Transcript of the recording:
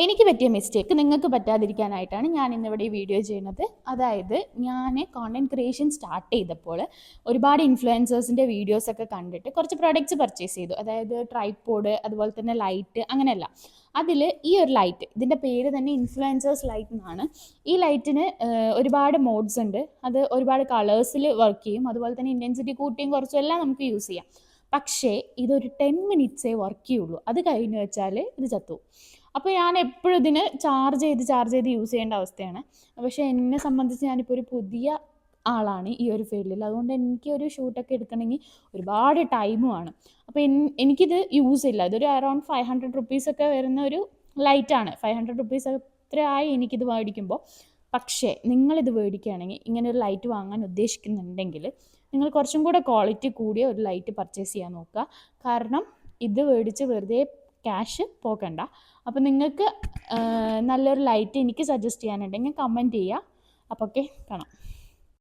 എനിക്ക് പറ്റിയ മിസ്റ്റേക്ക് നിങ്ങൾക്ക് പറ്റാതിരിക്കാനായിട്ടാണ് ഞാൻ ഇന്നിവിടെ ഈ വീഡിയോ ചെയ്യുന്നത്. അതായത് ഞാൻ കോണ്ടൻറ് ക്രിയേഷൻ സ്റ്റാർട്ട് ചെയ്തപ്പോൾ ഒരുപാട് ഇൻഫ്ലുവൻസേഴ്സിൻ്റെ വീഡിയോസൊക്കെ കണ്ടിട്ട് കുറച്ച് പ്രൊഡക്റ്റ്സ് പർച്ചേസ് ചെയ്തു. അതായത് ട്രൈപോഡ്, അതുപോലെ തന്നെ ലൈറ്റ്, അങ്ങനെയല്ല. അതിൽ ഈ ഒരു ലൈറ്റ്, ഇതിൻ്റെ പേര് തന്നെ ഇൻഫ്ലുവൻസേഴ്സ് ലൈറ്റ് എന്നാണ്. ഈ ലൈറ്റിന് ഒരുപാട് മോഡ്സ് ഉണ്ട്. അത് ഒരുപാട് കളേഴ്സിൽ വർക്ക് ചെയ്യും. അതുപോലെ തന്നെ ഇൻറ്റൻസിറ്റി കൂട്ടിയും കുറച്ചും എല്ലാം നമുക്ക് യൂസ് ചെയ്യാം. പക്ഷേ ഇതൊരു 10 മിനിറ്റ്സേ വർക്ക് ചെയ്യുള്ളൂ. അത് കഴിഞ്ഞ് വെച്ചാൽ ഇത് ചത്തു. അപ്പോൾ ഞാൻ എപ്പോഴും ഇതിന് ചാർജ് ചെയ്ത് യൂസ് ചെയ്യേണ്ട അവസ്ഥയാണ്. പക്ഷേ എന്നെ സംബന്ധിച്ച് ഞാനിപ്പോൾ ഒരു പുതിയ ആളാണ് ഈ ഒരു ഫീൽഡിൽ. അതുകൊണ്ട് എനിക്കൊരു ഷൂട്ടൊക്കെ എടുക്കണമെങ്കിൽ ഒരുപാട് ടൈമുമാണ്. അപ്പോൾ എനിക്കിത് യൂസ് ഇല്ല. ഇതൊരു അറൗണ്ട് 500 റുപ്പീസൊക്കെ വരുന്ന ഒരു ലൈറ്റാണ്. 500 റുപ്പീസ് അത്രയായി എനിക്കിത് മേടിക്കുമ്പോൾ. പക്ഷേ നിങ്ങളിത് മേടിക്കുകയാണെങ്കിൽ, ഇങ്ങനെ ഒരു ലൈറ്റ് വാങ്ങാൻ ഉദ്ദേശിക്കുന്നുണ്ടെങ്കിൽ നിങ്ങൾ കുറച്ചും കൂടെ ക്വാളിറ്റി കൂടിയ ഒരു ലൈറ്റ് പർച്ചേസ് ചെയ്യാൻ നോക്കുക. കാരണം ഇത് മേടിച്ച് വെറുതെ ക്യാഷ് പോകണ്ട. അപ്പോൾ നിങ്ങൾക്ക് നല്ലൊരു ലൈറ്റ് എനിക്ക് സജസ്റ്റ് ചെയ്യാനുണ്ടെങ്കിൽ കമൻറ്റ് ചെയ്യുക. അപ്പോൾ ഓക്കെ, കാണാം.